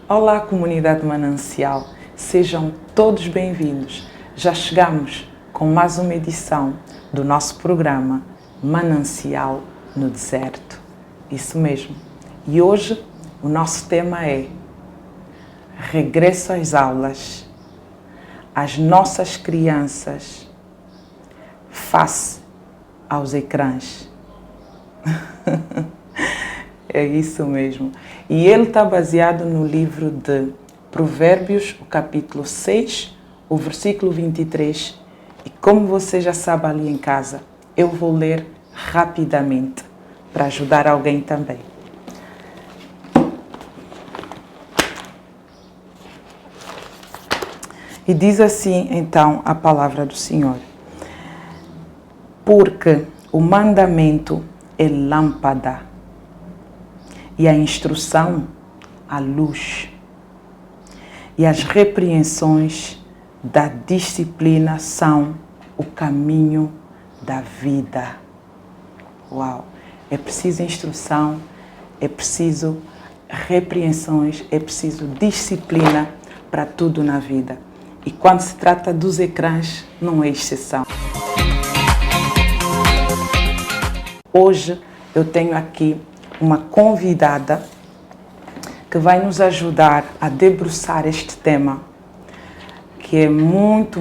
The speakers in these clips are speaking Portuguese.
Olá, comunidade Manancial, sejam todos bem-vindos. Já chegamos com mais uma edição do nosso programa Manancial no Deserto. Isso mesmo. E hoje o nosso tema é regresso às aulas, as nossas crianças face aos ecrãs. É isso mesmo. E ele está baseado no livro de Provérbios, o capítulo 6, o versículo 23. E como você já sabe ali em casa, eu vou ler rapidamente para ajudar alguém também. E diz assim, então, a palavra do Senhor. Porque o mandamento é lâmpada e a instrução a luz, e as repreensões da disciplina são o caminho da vida. Uau! É preciso instrução, é preciso repreensões, é preciso disciplina para tudo na vida. E quando se trata dos ecrãs, não é exceção. Hoje eu tenho aqui uma convidada que vai nos ajudar a debruçar este tema, que é muito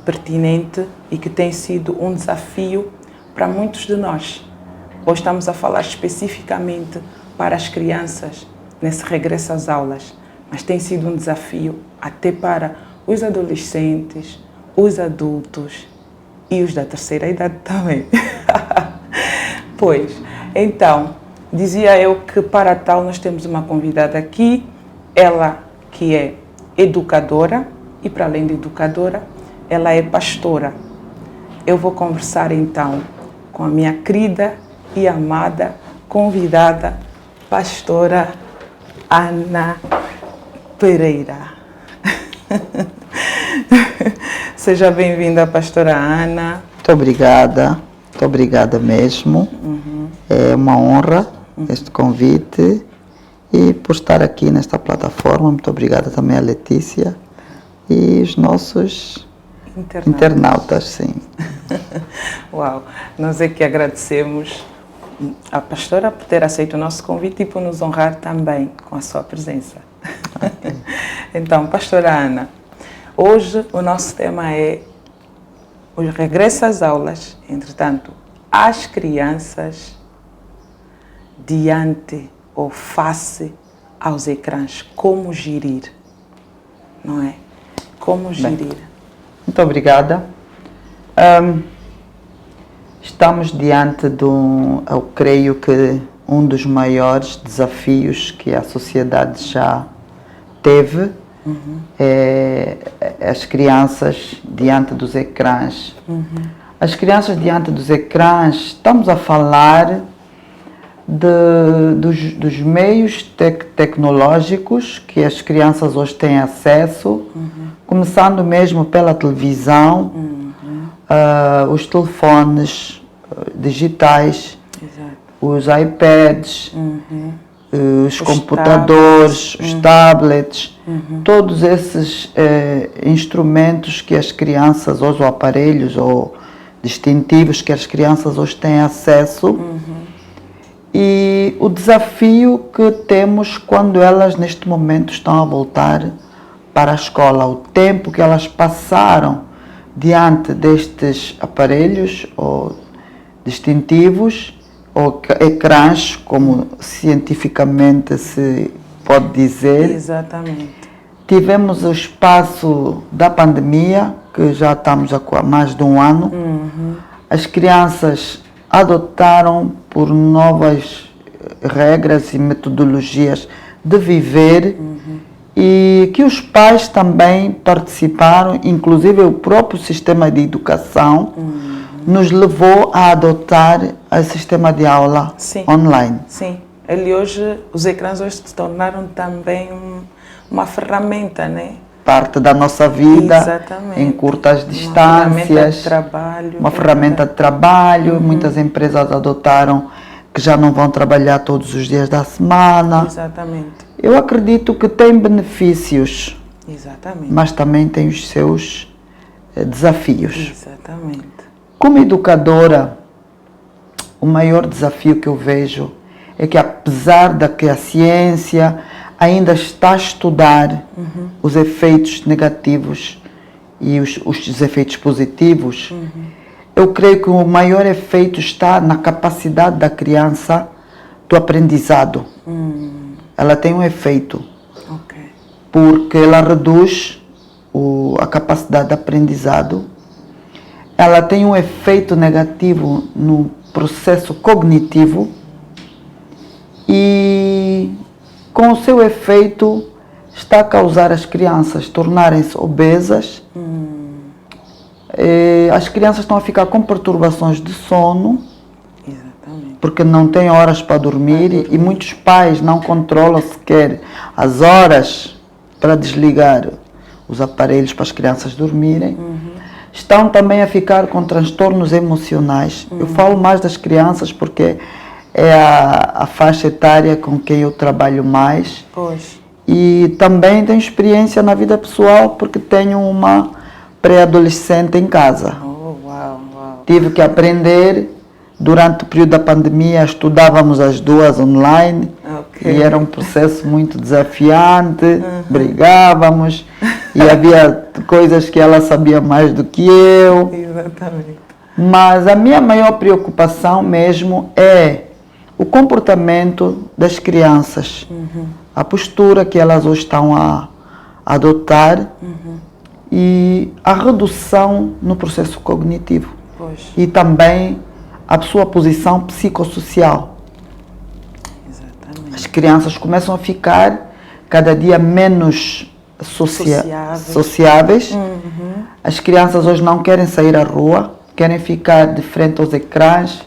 pertinente e que tem sido um desafio para muitos de nós. Hoje estamos a falar especificamente para as crianças nesse regresso às aulas, mas tem sido um desafio até para os adolescentes, os adultos e os da terceira idade também. Pois, então, dizia eu que para tal nós temos uma convidada aqui, ela que é educadora e para além de educadora, ela é pastora. Eu vou conversar então com a minha querida e amada convidada, pastora Ana Pereira. Seja bem-vinda, pastora Ana. Muito obrigada mesmo. É uma honra este convite e por estar aqui nesta plataforma. Muito obrigada também a Letícia e os nossos internautas, sim. Uau, nós é que agradecemos a pastora por ter aceito o nosso convite e por nos honrar também com a sua presença. Okay. Então, pastora Ana, hoje o nosso tema é o regresso às aulas, entretanto, as crianças diante ou face aos ecrãs. Como gerir, não é? Como gerir. Bem, muito obrigada. Estamos diante de eu creio que um dos maiores desafios que a sociedade já teve, é as crianças diante dos ecrãs. As crianças diante dos ecrãs, estamos a falar dos meios tecnológicos que as crianças hoje têm acesso, começando mesmo pela televisão, os telefones digitais, exato, os iPads, os computadores, os tablets, todos esses instrumentos que as crianças hoje, ou aparelhos ou distintivos que as crianças hoje têm acesso, e o desafio que temos quando elas neste momento estão a voltar para a escola, o tempo que elas passaram diante destes aparelhos ou distintivos ou ecrãs, como cientificamente se pode dizer. Exatamente. Tivemos o espaço da pandemia, que já estamos há mais de um ano. As crianças adotaram por novas regras e metodologias de viver, e que os pais também participaram, inclusive o próprio sistema de educação nos levou a adotar o sistema de aula online. Sim, os ecrãs hoje se tornaram também uma ferramenta, né? Parte da nossa vida. Exatamente. Em curtas distâncias. Uma ferramenta de trabalho. Muitas empresas adotaram que já não vão trabalhar todos os dias da semana. Exatamente. Eu acredito que tem benefícios, Exatamente. mas também tem os seus desafios. Exatamente. Como educadora, o maior desafio que eu vejo é que, apesar de que a ciência ainda está a estudar os efeitos negativos e os efeitos positivos, eu creio que o maior efeito está na capacidade da criança do aprendizado. Ela tem um efeito, porque ela reduz a capacidade de aprendizado, ela tem um efeito negativo no processo cognitivo e, com o seu efeito, está a causar as crianças tornarem-se obesas. As crianças estão a ficar com perturbações de sono, porque não têm horas para dormir, e muitos pais não controlam sequer as horas para desligar os aparelhos para as crianças dormirem. Estão também a ficar com transtornos emocionais. Eu falo mais das crianças porque é a faixa etária com quem eu trabalho mais. E também tenho experiência na vida pessoal porque tenho uma pré-adolescente em casa. Tive que aprender. Durante o período da pandemia, estudávamos as duas online, e era um processo muito desafiante, brigávamos, e havia coisas que ela sabia mais do que eu. Exatamente. Mas a minha maior preocupação mesmo é o comportamento das crianças, a postura que elas hoje estão a adotar e a redução no processo cognitivo. E também a sua posição psicossocial. Exatamente. As crianças começam a ficar cada dia menos sociáveis. As crianças hoje não querem sair à rua, querem ficar de frente aos ecrãs,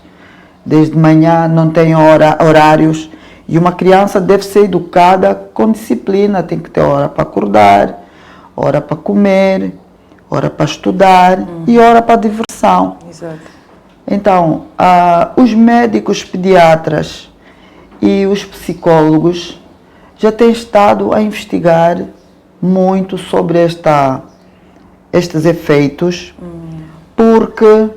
desde manhã não têm horários. E uma criança deve ser educada com disciplina, tem que ter hora para acordar, hora para comer, hora para estudar e hora para diversão. Exato. Então, os médicos pediatras e os psicólogos já têm estado a investigar muito sobre estes efeitos, porque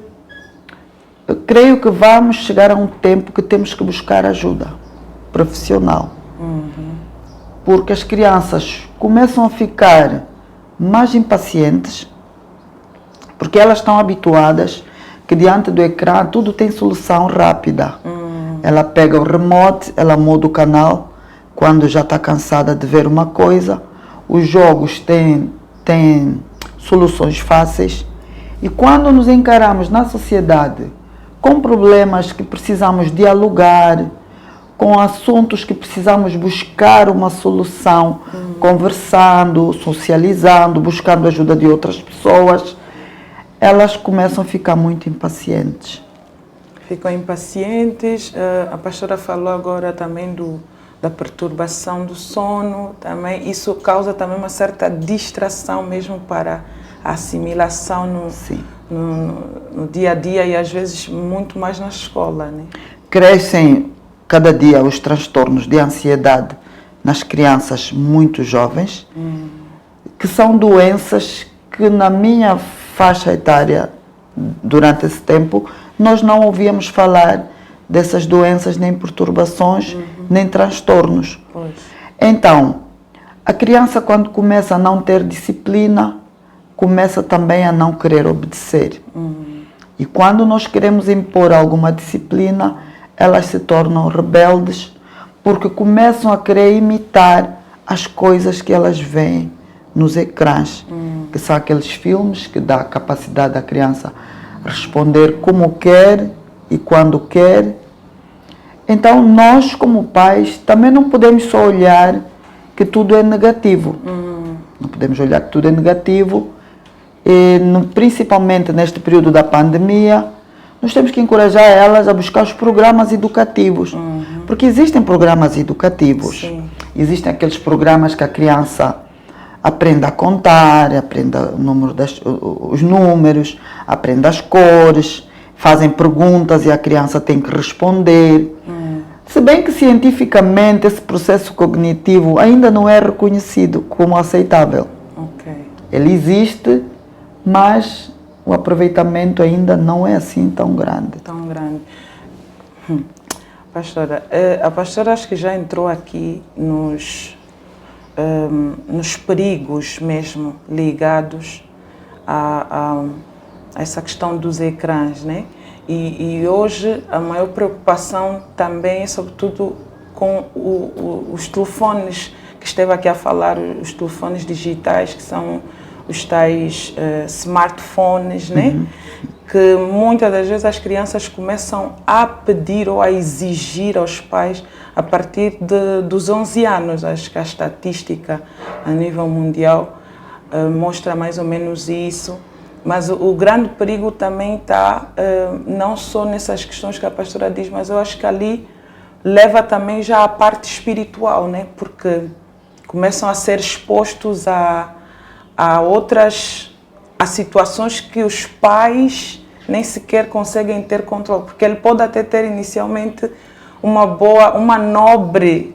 creio que vamos chegar a um tempo que temos que buscar ajuda profissional. Porque as crianças começam a ficar mais impacientes, porque elas estão habituadas que diante do ecrã tudo tem solução rápida. Ela pega o remote, ela muda o canal quando já está cansada de ver uma coisa. Os jogos têm soluções fáceis. E quando nos encaramos na sociedade com problemas que precisamos dialogar, com assuntos que precisamos buscar uma solução, conversando, socializando, buscando a ajuda de outras pessoas, elas começam a ficar muito impacientes. Ficam impacientes. A pastora falou agora também da perturbação do sono. Também. Isso causa também uma certa distração mesmo para a assimilação no dia a dia e às vezes muito mais na escola, né? Crescem cada dia os transtornos de ansiedade nas crianças muito jovens, que são doenças que na minha faixa etária, durante esse tempo, nós não ouvíamos falar dessas doenças, nem perturbações, nem transtornos. Então, a criança, quando começa a não ter disciplina, começa também a não querer obedecer. E quando nós queremos impor alguma disciplina, elas se tornam rebeldes, porque começam a querer imitar as coisas que elas veem nos ecrãs, que são aqueles filmes que dá a capacidade da criança responder como quer e quando quer. Então nós, como pais, também não podemos só olhar que tudo é negativo. Não podemos olhar que tudo é negativo, e principalmente neste período da pandemia, nós temos que encorajar elas a buscar os programas educativos, porque existem programas educativos. Existem aqueles programas que a criança aprenda a contar, aprenda os números, aprenda as cores, fazem perguntas e a criança tem que responder. bem que cientificamente esse processo cognitivo ainda não é reconhecido como aceitável. Ok. Ele existe, mas o aproveitamento ainda não é assim tão grande. Tão grande. Pastora, a pastora acho que já entrou aqui nos perigos mesmo ligados a essa questão dos ecrãs, né? E hoje a maior preocupação também é sobretudo com os telefones, que esteve aqui a falar, os telefones digitais, que são os tais smartphones, né? Que muitas das vezes as crianças começam a pedir ou a exigir aos pais a partir dos 11 anos. Acho que a estatística a nível mundial mostra mais ou menos isso. Mas o grande perigo também está não só nessas questões que a pastora diz, mas eu acho que ali leva também já a parte espiritual, né? Porque começam a ser expostos a situações que os pais nem sequer conseguem ter controle, porque ele pode até ter inicialmente uma nobre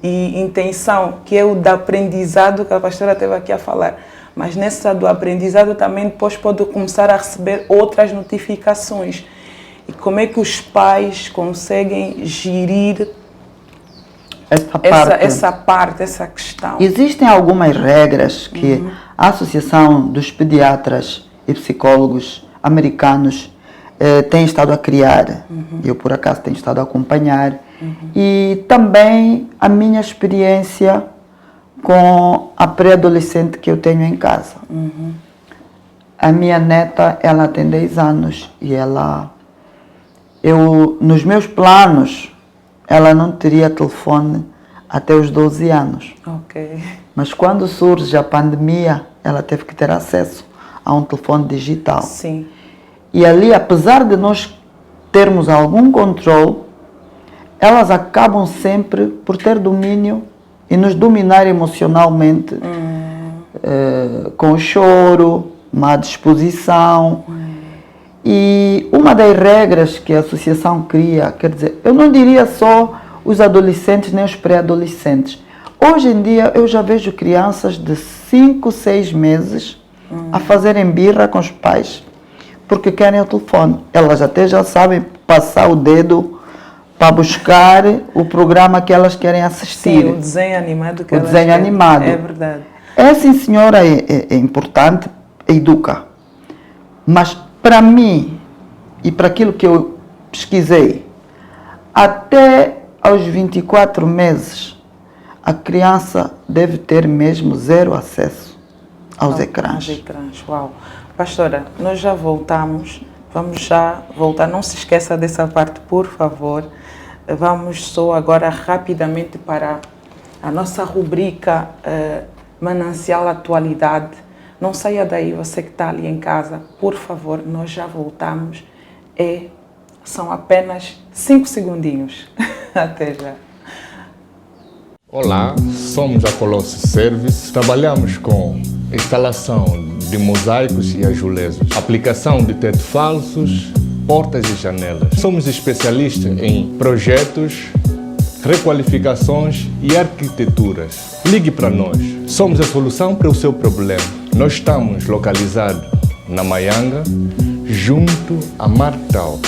intenção, que é o do aprendizado que a pastora teve aqui a falar, mas nessa do aprendizado também depois pode começar a receber outras notificações. E como é que os pais conseguem gerir essa questão? Existem algumas regras que a Associação dos Pediatras e Psicólogos Americanos tem estado a criar. Eu, por acaso, tenho estado a acompanhar. E também a minha experiência com a pré-adolescente que eu tenho em casa. A minha neta, ela tem 10 anos e nos meus planos, ela não teria telefone até os 12 anos. Ok. Mas quando surge a pandemia, ela teve que ter acesso a um telefone digital. Sim. E ali, apesar de nós termos algum controle, elas acabam sempre por ter domínio e nos dominar emocionalmente, com o choro, má disposição. E uma das regras que a associação cria, quer dizer, eu não diria só os adolescentes nem os pré-adolescentes. Hoje em dia eu já vejo crianças de 5, 6 meses a fazerem birra com os pais, porque querem o telefone. Elas até já sabem passar o dedo para buscar o programa que elas querem assistir. Sim, o desenho animado que o elas desenho querem. animado. É verdade. É sim, senhora, é importante, educa. Mas para mim, e para aquilo que eu pesquisei, até aos 24 meses, a criança deve ter mesmo zero acesso aos ecrãs. Aos ecrãs, uau. Pastora, nós já voltamos, vamos já voltar, não se esqueça dessa parte, por favor. Vamos só agora rapidamente para a nossa rubrica Manancial Atualidade. Não saia daí, você que está ali em casa, por favor, nós já voltamos. São apenas 5 segundinhos. Até já. Olá, somos a Colosso Service. Trabalhamos com instalação de mosaicos e azulejos, aplicação de teto falsos, portas e janelas. Somos especialistas em projetos, requalificações e arquiteturas. Ligue para nós. Somos a solução para o seu problema. Nós estamos localizados na Maianga, junto a Martal.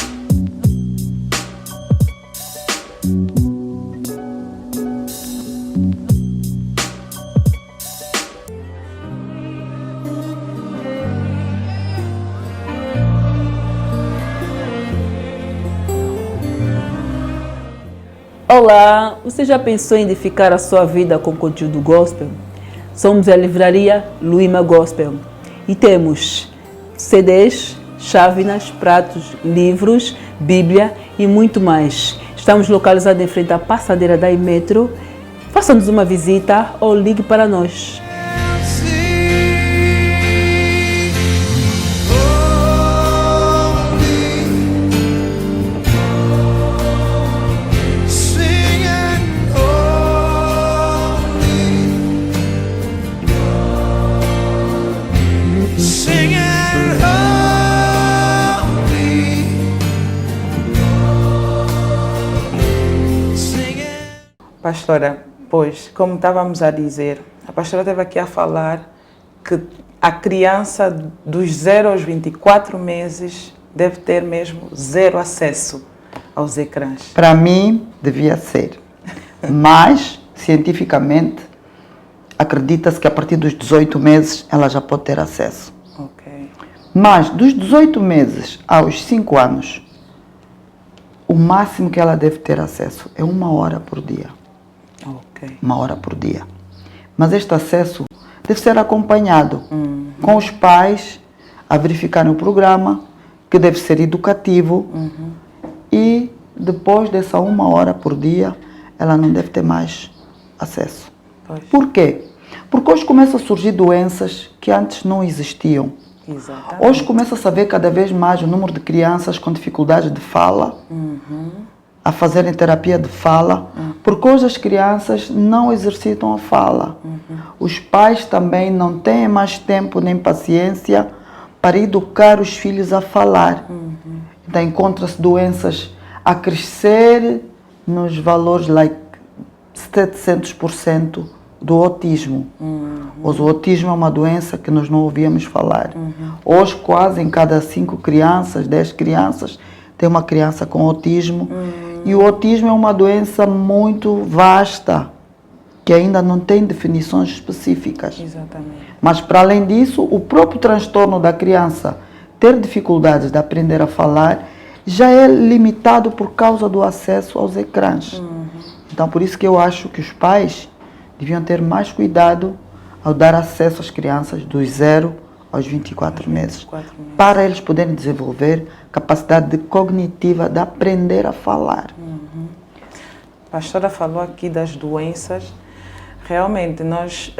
Olá, você já pensou em edificar a sua vida com conteúdo gospel? Somos a livraria Luima Gospel e temos CDs, chávenas, pratos, livros, Bíblia e muito mais. Estamos localizados em frente à passadeira da Imetro. Faça-nos uma visita ou ligue para nós. Pastora, pois, como estávamos a dizer, a pastora esteve aqui a falar que a criança dos 0 aos 24 meses deve ter mesmo zero acesso aos ecrãs. Para mim, devia ser. Mas, cientificamente, acredita-se que a partir dos 18 meses ela já pode ter acesso. Ok. Mas, dos 18 meses aos 5 anos, o máximo que ela deve ter acesso é 1 hora por dia. Ok. 1 hora por dia. Mas este acesso deve ser acompanhado com os pais a verificarem o programa, que deve ser educativo, e depois dessa 1 hora por dia, ela não deve ter mais acesso. Pois. Por quê? Porque hoje começam a surgir doenças que antes não existiam. Exatamente. Hoje começa a saber cada vez mais o número de crianças com dificuldades de fala, a fazerem terapia de fala, porque hoje as crianças não exercitam a fala. Os pais também não têm mais tempo nem paciência para educar os filhos a falar. Então encontra-se doenças a crescer nos valores like 700% do autismo. Hoje o autismo é uma doença que nós não ouvíamos falar. Hoje quase em cada 5 crianças, 10 crianças, tem uma criança com autismo. E o autismo é uma doença muito vasta, que ainda não tem definições específicas. Exatamente. Mas para além disso, o próprio transtorno da criança ter dificuldades de aprender a falar já é limitado por causa do acesso aos ecrãs. Então por isso que eu acho que os pais deviam ter mais cuidado ao dar acesso às crianças dos 0 aos 24 meses, para eles poderem desenvolver capacidade cognitiva de aprender a falar. A pastora falou aqui das doenças. Realmente, nós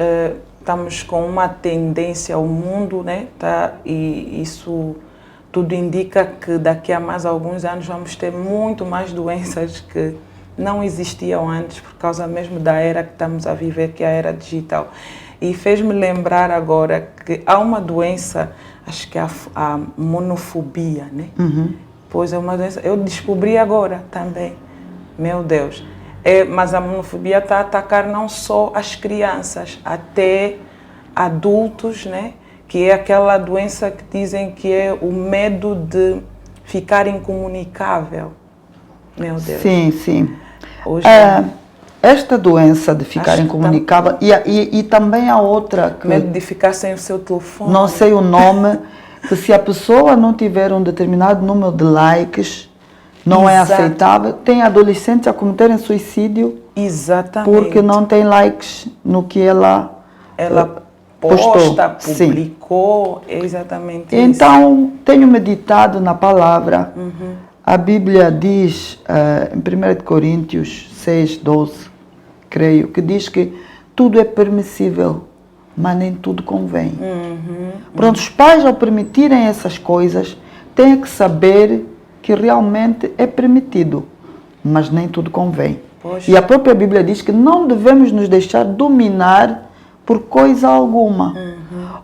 estamos com uma tendência ao mundo, né? Tá? E isso tudo indica que daqui a mais alguns anos vamos ter muito mais doenças que não existiam antes, por causa mesmo da era que estamos a viver, que é a era digital. E fez-me lembrar agora que há uma doença, acho que é a monofobia, né? Pois é uma doença, eu descobri agora também, meu Deus. Mas a monofobia está a atacar não só as crianças, até adultos, né? Que é aquela doença que dizem que é o medo de ficar incomunicável. Meu Deus. Sim, sim. Hoje, esta doença de ficar Acho que incomunicável, e também a outra que medo de ficar sem o seu telefone. não sei o nome, que se a pessoa não tiver um determinado número de likes, não é Exato. aceitável. Tem adolescentes a cometerem suicídio Exatamente. porque não tem likes no que ela posta, postou. Sim. publicou, é exatamente isso. Então, tenho meditado na palavra. A Bíblia diz, em 1 Coríntios 6, 12, creio, que diz que tudo é permissível, mas nem tudo convém. Pronto, os pais, ao permitirem essas coisas, têm que saber que realmente é permitido, mas nem tudo convém. Poxa. E a própria Bíblia diz que não devemos nos deixar dominar por coisa alguma.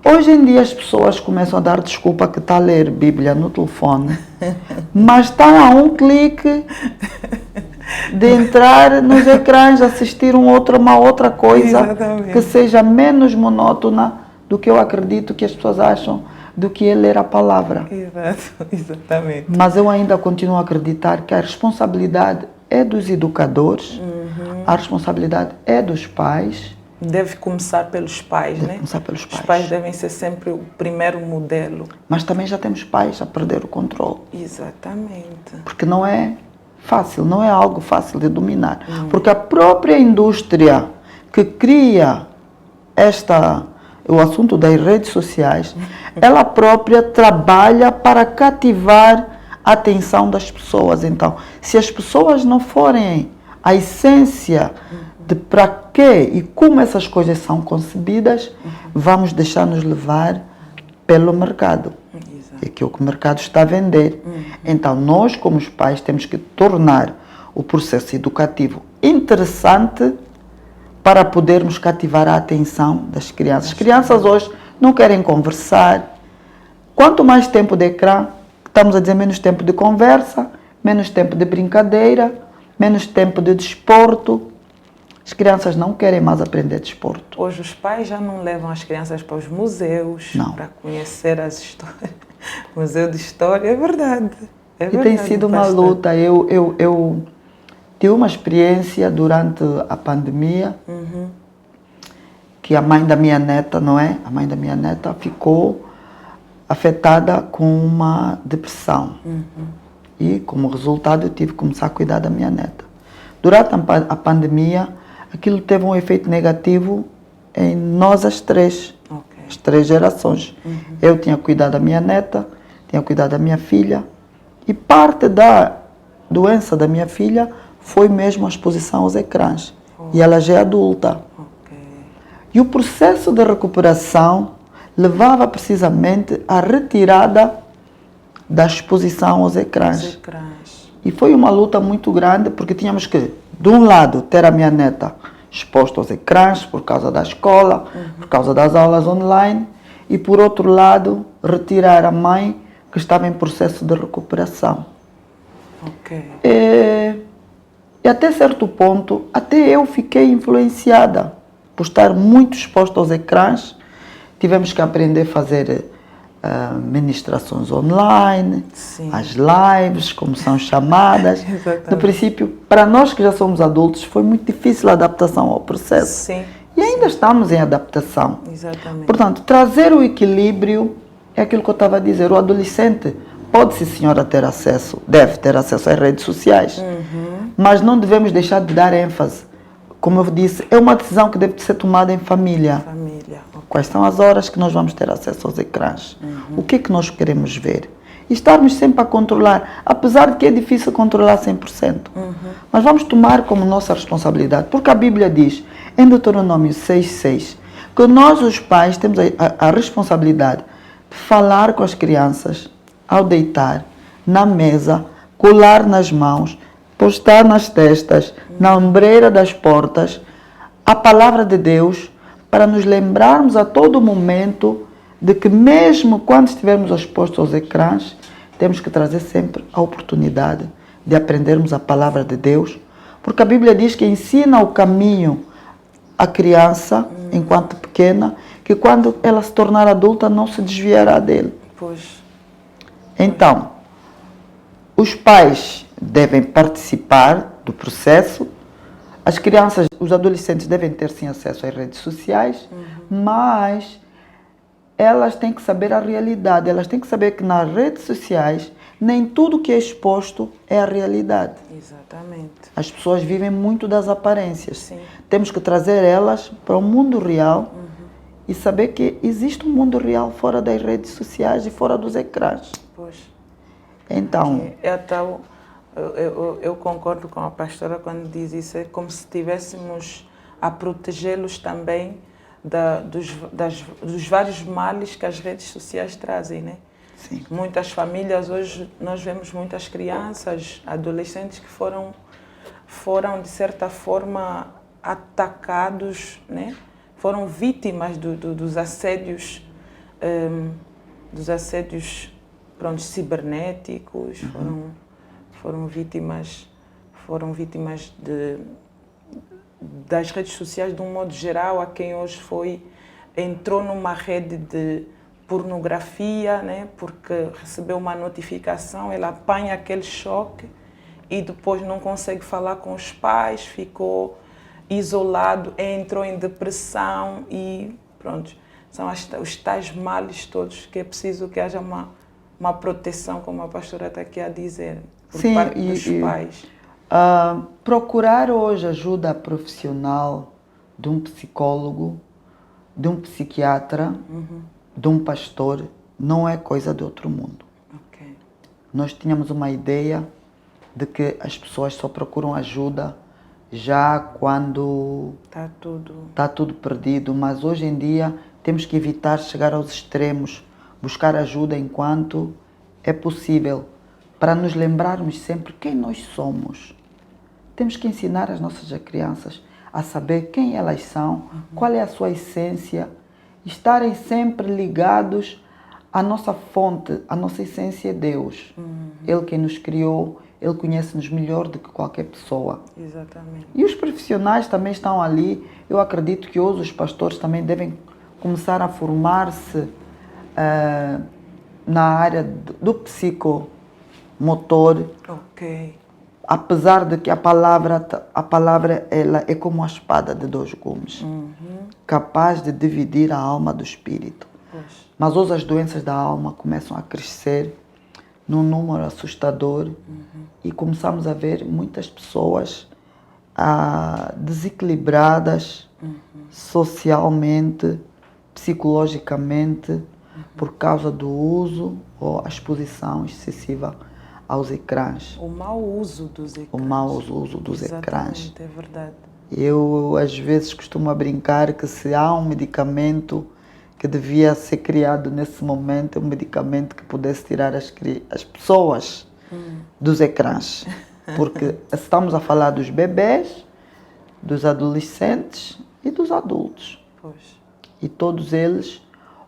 Hoje em dia as pessoas começam a dar desculpa que está a ler Bíblia no telefone, mas estão a um clique de entrar nos ecrãs, assistir uma outra coisa Exatamente. que seja menos monótona do que eu acredito que as pessoas acham do que é ler a palavra. Exato, exatamente. Mas eu ainda continuo a acreditar que a responsabilidade é dos educadores, a responsabilidade é dos pais. Deve começar pelos pais, né? Começar pelos pais. Os pais devem ser sempre o primeiro modelo. Mas também já temos pais a perder o controle. Exatamente. Porque não é fácil, não é algo fácil de dominar. Porque a própria indústria que cria o assunto das redes sociais, ela própria trabalha para cativar a atenção das pessoas. Então, se as pessoas não forem a essência de para quê e como essas coisas são concebidas, vamos deixar-nos levar pelo mercado. Exato. É aquilo que o mercado está a vender. Então, nós, como os pais, temos que tornar o processo educativo interessante para podermos cativar a atenção das crianças. As crianças hoje não querem conversar. Quanto mais tempo de ecrã, estamos a dizer menos tempo de conversa, menos tempo de brincadeira, menos tempo de desporto. As crianças não querem mais aprender desporto. Hoje os pais já não levam as crianças para os museus Não. para conhecer as histórias. Museu de História, é verdade. É E verdade, tem sido uma pastor. luta. Eu tive uma experiência durante a pandemia que a mãe da minha neta, não é? A mãe da minha neta ficou afetada com uma depressão. E, como resultado, eu tive que começar a cuidar da minha neta. Durante a pandemia, aquilo teve um efeito negativo em nós as três. As 3 gerações. Eu tinha cuidado da minha neta, tinha cuidado da minha filha, e parte da doença da minha filha foi mesmo a exposição aos ecrãs. E ela já é adulta. E o processo de recuperação levava precisamente à retirada da exposição aos ecrãs. E foi uma luta muito grande, porque tínhamos que, de um lado, ter a minha neta exposta aos ecrãs por causa da escola, por causa das aulas online, e por outro lado, retirar a mãe que estava em processo de recuperação. E até certo ponto, até eu fiquei influenciada por estar muito exposta aos ecrãs. Tivemos que aprender a fazer ministrações online, Sim. as lives, como são chamadas. No princípio, para nós que já somos adultos, foi muito difícil a adaptação ao processo. Sim. E ainda estamos em adaptação. Exatamente. Portanto, trazer o equilíbrio é aquilo que eu estava a dizer. O adolescente pode, sim, senhora, ter acesso, deve ter acesso às redes sociais, mas não devemos deixar de dar ênfase. Como eu disse, é uma decisão que deve ser tomada em família. Quais são as horas que nós vamos ter acesso aos ecrãs? O que é que nós queremos ver? E estarmos sempre a controlar, apesar de que é difícil controlar 100%. Mas vamos tomar como nossa responsabilidade, porque a Bíblia diz, em Deuteronômio 6,6, que nós, os pais, temos a responsabilidade de falar com as crianças ao deitar, na mesa, colar nas mãos, postar nas testas, na ombreira das portas, a palavra de Deus, para nos lembrarmos a todo momento de que mesmo quando estivermos expostos aos ecrãs, temos que trazer sempre a oportunidade de aprendermos a palavra de Deus, porque a Bíblia diz que ensina o caminho à criança, enquanto pequena, que quando ela se tornar adulta não se desviará dele. Então, os pais devem participar do processo, as crianças, os adolescentes devem ter sim acesso às redes sociais, mas elas têm que saber a realidade, elas têm que saber que nas redes sociais nem tudo que é exposto é a realidade. Exatamente. As pessoas vivem muito das aparências. Sim. Temos que trazer elas para o mundo real e saber que existe um mundo real fora das redes sociais e fora dos ecrãs. Então, eu concordo com a pastora quando diz isso, é como se estivéssemos a protegê-los também dos vários males que as redes sociais trazem, né? Sim. Muitas famílias, hoje nós vemos muitas crianças, adolescentes que foram de certa forma atacados, né? Foram vítimas dos assédios, pronto, cibernéticos, foram vítimas das redes sociais de um modo geral, a quem hoje entrou numa rede de pornografia, né? Porque recebeu uma notificação, ela apanha aquele choque e depois não consegue falar com os pais, ficou isolado, entrou em depressão e pronto. São os tais males todos que é preciso que haja uma proteção, como a pastora está aqui a dizer, por parte dos pais. Procurar hoje ajuda profissional de um psicólogo, de um psiquiatra, de um pastor, não é coisa de outro mundo. Nós tínhamos uma ideia de que as pessoas só procuram ajuda já quando está tudo perdido, mas hoje em dia temos que evitar chegar aos extremos, buscar ajuda enquanto é possível, para nos lembrarmos sempre quem nós somos. Temos que ensinar as nossas crianças a saber quem elas são, qual é a sua essência, estarem sempre ligados à nossa fonte, a nossa essência é Deus. Ele quem nos criou, Ele conhece-nos melhor do que qualquer pessoa. Exatamente. E os profissionais também estão ali. Eu acredito que hoje os pastores também devem começar a formar-se na área do psicomotor. Ok. Apesar de que a palavra ela é como a espada de dois gumes, capaz de dividir a alma do espírito. Pois. Mas hoje as doenças da alma começam a crescer num número assustador e começamos a ver muitas pessoas desequilibradas socialmente, psicologicamente, por causa do uso ou a exposição excessiva aos ecrãs. O mau uso dos ecrãs. O mau uso dos ecrãs. É verdade. Eu, às vezes, costumo brincar que se há um medicamento que devia ser criado nesse momento, um medicamento que pudesse tirar as pessoas dos ecrãs. Porque estamos a falar dos bebés, dos adolescentes e dos adultos. Pois. E todos eles,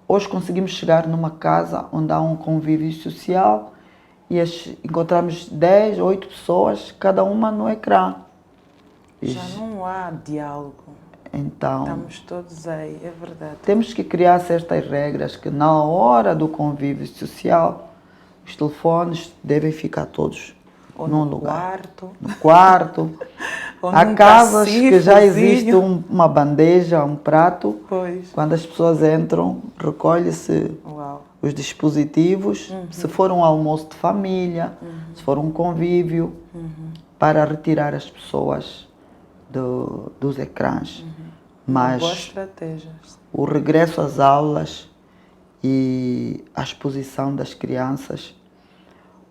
hoje conseguimos chegar numa casa onde há um convívio social e encontramos 10, 8 pessoas, cada uma no ecrã. Já não há diálogo. Então, Estamos todos aí, é verdade. temos que criar certas regras que na hora do convívio social, os telefones devem ficar todos Ou num no lugar. quarto. No quarto. Ou Há num casas que já passivozinho. existe uma bandeja, um prato. Pois. Quando as pessoas entram, recolhe-se Uau. os dispositivos, se for um almoço de família, se for um convívio, para retirar as pessoas dos ecrãs. Boa Mas estratégia. o regresso às aulas e a exposição das crianças,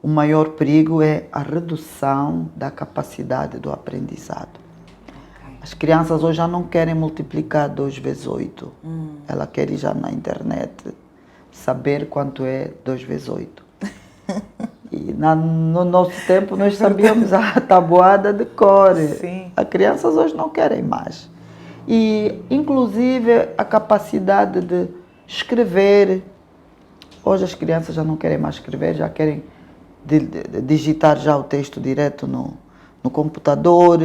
o maior perigo é a redução da capacidade do aprendizado. As crianças hoje já não querem multiplicar 2 vezes 8. Ela quer ir já na internet saber quanto é 2 vezes 8. E no nosso tempo nós sabíamos a tabuada de cor. Sim. As crianças hoje não querem mais. E, inclusive, a capacidade de escrever. Hoje as crianças já não querem mais escrever, já querem digitar já o texto direto no computador.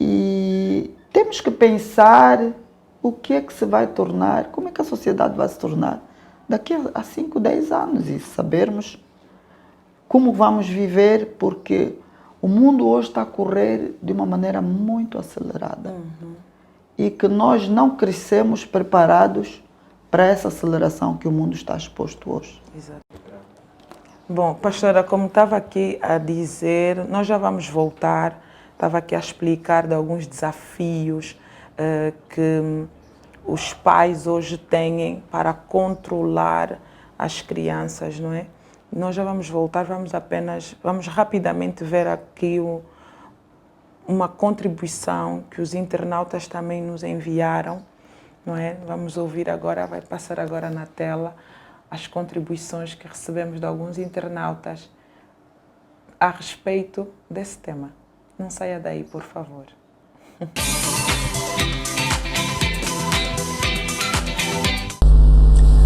E temos que pensar o que é que se vai tornar, como é que a sociedade vai se tornar daqui a 5, 10 anos e sabermos como vamos viver, porque o mundo hoje está a correr de uma maneira muito acelerada e que nós não crescemos preparados para essa aceleração que o mundo está exposto hoje. Exato. Bom, pastora, como estava aqui a dizer, nós já vamos voltar. Estava aqui a explicar de alguns desafios que os pais hoje têm para controlar as crianças, não é? Nós já vamos voltar, vamos rapidamente ver aqui uma contribuição que os internautas também nos enviaram, não é? Vamos ouvir agora, vai passar agora na tela as contribuições que recebemos de alguns internautas a respeito desse tema. Não saia daí, por favor.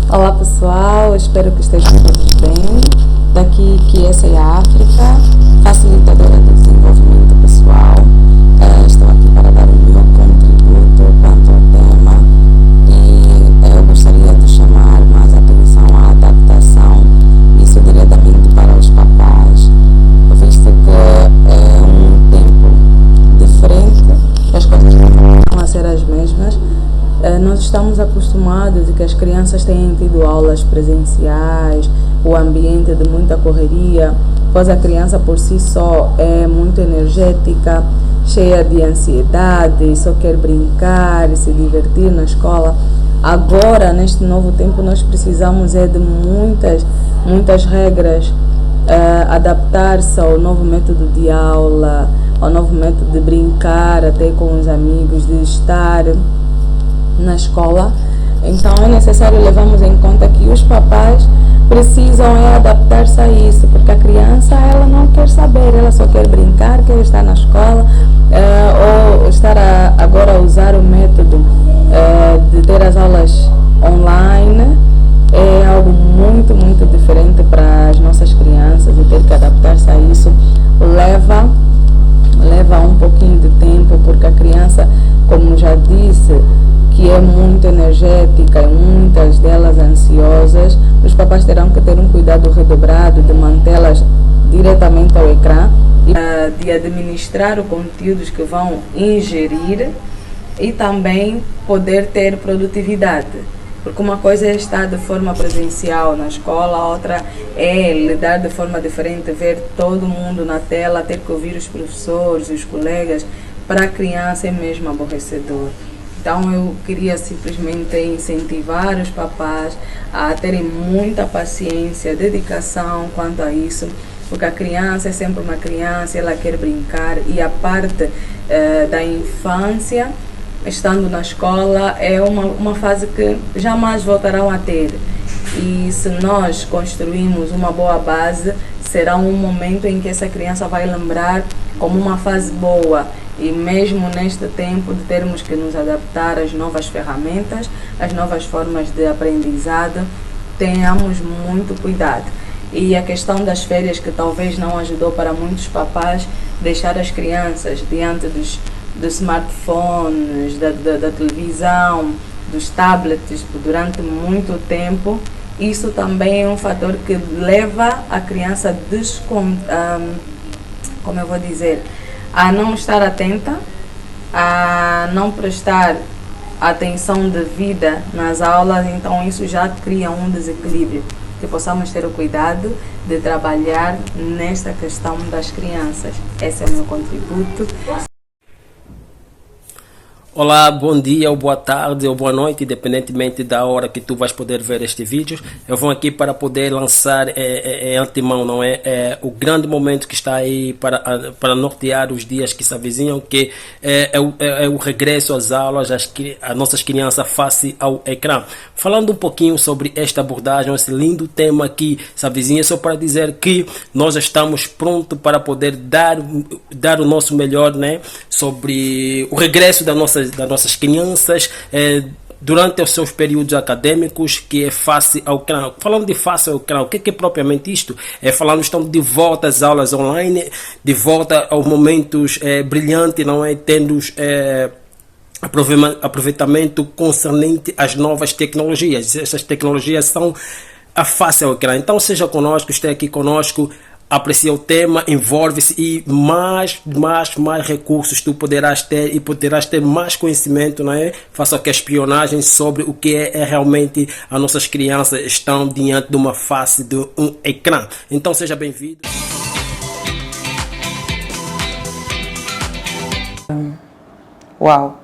Olá pessoal, espero que estejam todos bem. Daqui que essa é a África, facilitadora de desenvolvimento pessoal. Estou aqui para dar o meu contributo quanto ao tema e eu gostaria de chamar mais atenção à adaptação, isso diretamente para os papais, visto que é um tempo diferente, as coisas não vão a ser as mesmas. Nós estamos acostumados de que as crianças tenham tido aulas presenciais, o ambiente de muita correria, pois a criança por si só é muito energética, cheia de ansiedade, só quer brincar e se divertir na escola. Agora, neste novo tempo, nós precisamos de muitas regras, adaptar-se ao novo método de aula, ao novo método de brincar até com os amigos, de estar na escola. Então é necessário levarmos em conta que os papais precisam adaptar-se a isso, porque a criança ela não quer saber, ela só quer brincar, quer estar na escola, ou estar agora a usar o método de ter as aulas online. É algo muito diferente para as nossas crianças e ter que adaptar-se a isso. muito energética e muitas delas ansiosas, os papais terão que ter um cuidado redobrado de mantê-las diretamente ao ecrã e de administrar os conteúdos que vão ingerir e também poder ter produtividade. Porque uma coisa é estar de forma presencial na escola, a outra é lidar de forma diferente, ver todo mundo na tela, ter que ouvir os professores, os colegas. Para a criança é mesmo aborrecedor. Então eu queria simplesmente incentivar os papás a terem muita paciência, dedicação quanto a isso, porque a criança é sempre uma criança, ela quer brincar e a parte da infância, estando na escola, é uma fase que jamais voltarão a ter. E se nós construímos uma boa base, será um momento em que essa criança vai lembrar como uma fase boa. E mesmo neste tempo de termos que nos adaptar às novas ferramentas, às novas formas de aprendizado, tenhamos muito cuidado. E a questão das férias, que talvez não ajudou para muitos papás, deixar as crianças diante dos smartphones, da televisão, dos tablets durante muito tempo, isso também é um fator que leva a criança a não estar atenta, a não prestar atenção devida nas aulas. Então isso já cria um desequilíbrio, que possamos ter o cuidado de trabalhar nesta questão das crianças. Esse é o meu contributo. Olá, bom dia, ou boa tarde, ou boa noite, independentemente da hora que tu vais poder ver este vídeo. Eu vou aqui para poder lançar em antemão, não é? O grande momento que está aí para nortear os dias que se avizinham, que é o regresso às aulas, as nossas crianças face ao ecrã. Falando um pouquinho sobre esta abordagem, esse lindo tema que se avizinha, só para dizer que nós estamos prontos para poder dar o nosso melhor, né? Sobre o regresso das nossas crianças durante os seus períodos acadêmicos, que é face ao ecrã. Falando de face ao ecrã, o que é propriamente isto? Falando, estamos de volta às aulas online, de volta aos momentos brilhantes, não é? Tendo aproveitamento concernente às novas tecnologias. Essas tecnologias são a face ao ecrã. Então seja conosco, esteja aqui conosco, aprecia o tema, envolve-se e mais recursos tu poderás ter e poderás ter mais conhecimento, não é? Faça aqui a espionagem sobre o que é realmente as nossas crianças estão diante de uma face de um ecrã. Então seja bem-vindo. Uau!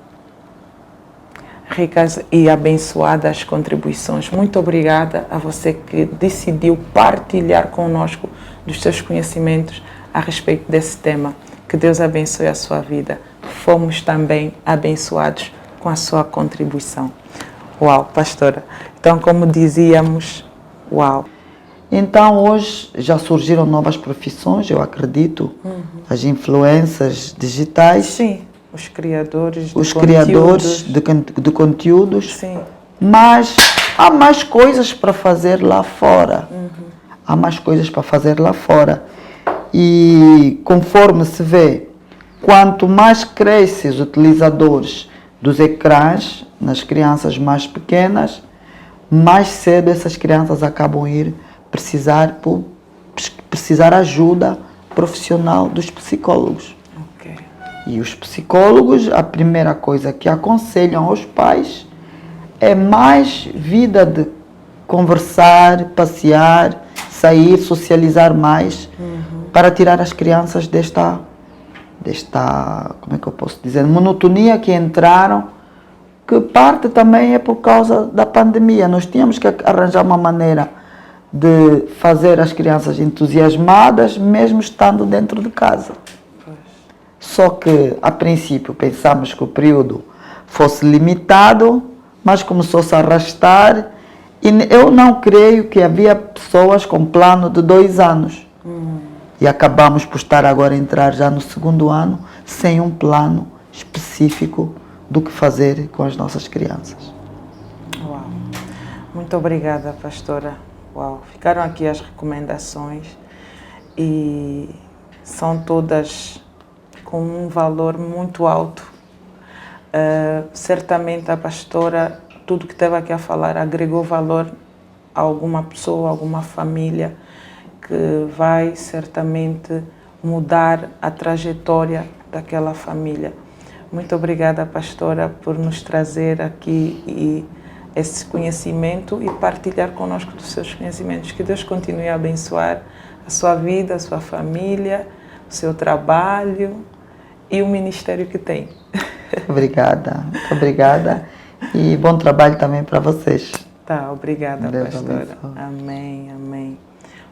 Ricas e abençoadas contribuições. Muito obrigada a você que decidiu partilhar conosco dos seus conhecimentos a respeito desse tema. Que Deus abençoe a sua vida. Fomos também abençoados com a sua contribuição. Uau, pastora. Então, como dizíamos, uau. Então, hoje já surgiram novas profissões, eu acredito. As influências digitais. Sim. Os criadores de conteúdos. Sim. Mas há mais coisas para fazer lá fora. Há mais coisas para fazer lá fora. E conforme se vê, quanto mais crescem os utilizadores dos ecrãs nas crianças mais pequenas, mais cedo essas crianças acabam ir precisar ajuda profissional dos psicólogos. E os psicólogos, a primeira coisa que aconselham aos pais é mais vida de conversar, passear, sair, socializar mais, para tirar as crianças desta, como é que eu posso dizer, monotonia que entraram, que parte também é por causa da pandemia. Nós tínhamos que arranjar uma maneira de fazer as crianças entusiasmadas, mesmo estando dentro de casa. Só que, a princípio, pensámos que o período fosse limitado, mas começou-se a arrastar. E eu não creio que havia pessoas com plano de 2 anos. E acabamos por estar agora a entrar já no 2º ano, sem um plano específico do que fazer com as nossas crianças. Uau! Muito obrigada, pastora. Uau! Ficaram aqui as recomendações e são todas com um valor muito alto. Certamente a pastora tudo que estava aqui a falar agregou valor a alguma pessoa, a alguma família, que vai certamente mudar a trajetória daquela família. Muito obrigada, pastora, por nos trazer aqui esse conhecimento e partilhar conosco dos seus conhecimentos. Que Deus continue a abençoar a sua vida, a sua família, o seu trabalho e o ministério que tem. Obrigada, muito obrigada. E bom trabalho também para vocês. Tá, obrigada, Deus pastora. abençoe. Amém, amém.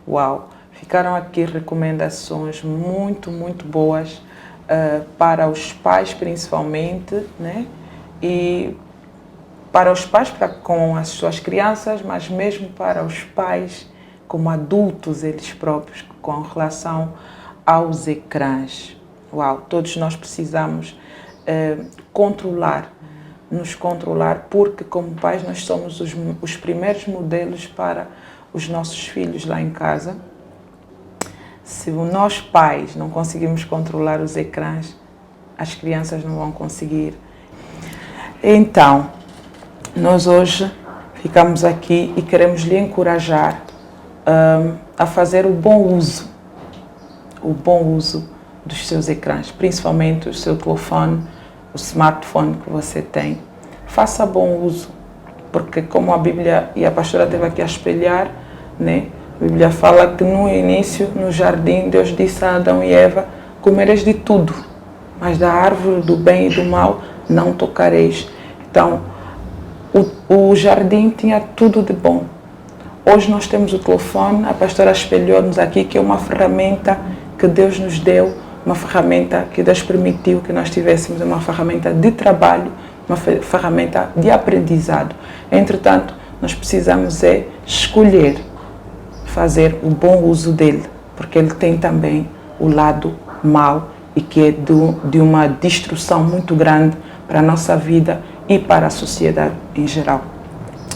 Uau, ficaram aqui recomendações muito, muito boas para os pais, principalmente, né? E para os pais com as suas crianças, mas mesmo para os pais como adultos, eles próprios, com relação aos ecrãs. Uau, todos nós precisamos nos controlar, porque como pais nós somos os primeiros modelos para os nossos filhos lá em casa. Se nós pais não conseguimos controlar os ecrãs, as crianças não vão conseguir. Então, nós hoje ficamos aqui e queremos lhe encorajar a fazer o bom uso dos seus ecrãs, principalmente o seu telefone, o smartphone que você tem. Faça bom uso, porque como a Bíblia e a pastora teve aqui a espelhar, né? A Bíblia fala que no início, no jardim, Deus disse a Adão e Eva: comereis de tudo, mas da árvore do bem e do mal não tocareis. Então, o jardim tinha tudo de bom. Hoje nós temos o telefone, a pastora espelhou-nos aqui que é uma ferramenta que Deus nos deu, uma ferramenta que Deus permitiu que nós tivéssemos, uma ferramenta de trabalho, uma ferramenta de aprendizado. Entretanto, nós precisamos escolher fazer o bom uso dele, porque ele tem também o lado mau e que é de uma destruição muito grande para a nossa vida e para a sociedade em geral.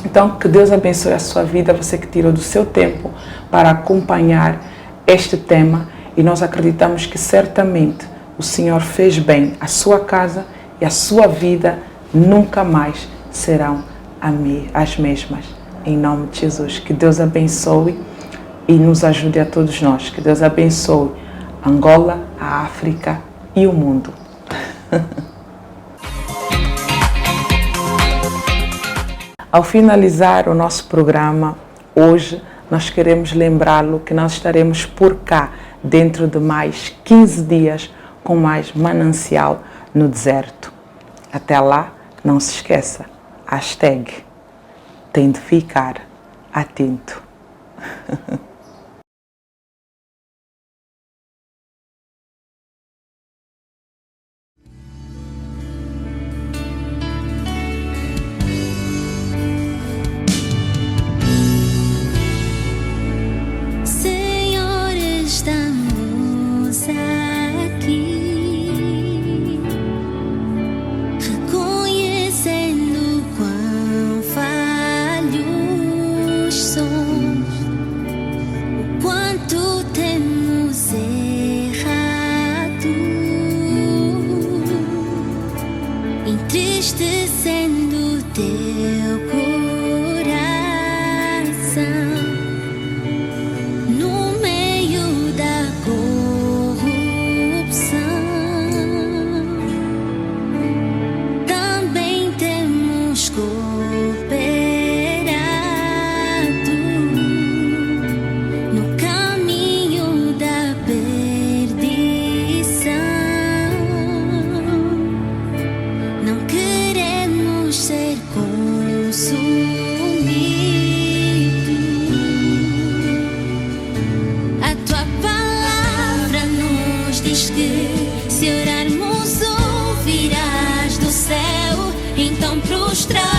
Então, que Deus abençoe a sua vida, você que tirou do seu tempo para acompanhar este tema, e nós acreditamos que certamente o Senhor fez bem à sua casa e a sua vida nunca mais serão as mesmas. Em nome de Jesus, que Deus abençoe e nos ajude a todos nós. Que Deus abençoe Angola, a África e o mundo. Ao finalizar o nosso programa, hoje nós queremos lembrá-lo que nós estaremos por cá dentro de mais 15 dias com mais Manancial no Deserto. Até lá, não se esqueça, #tem de ficar atento. Entristecendo teu coração no meio da corrupção. Também temos cooperado no caminho da perdição. Não queremos ser consumidos. A tua palavra nos diz que se orarmos ouvirás do céu, então prostrar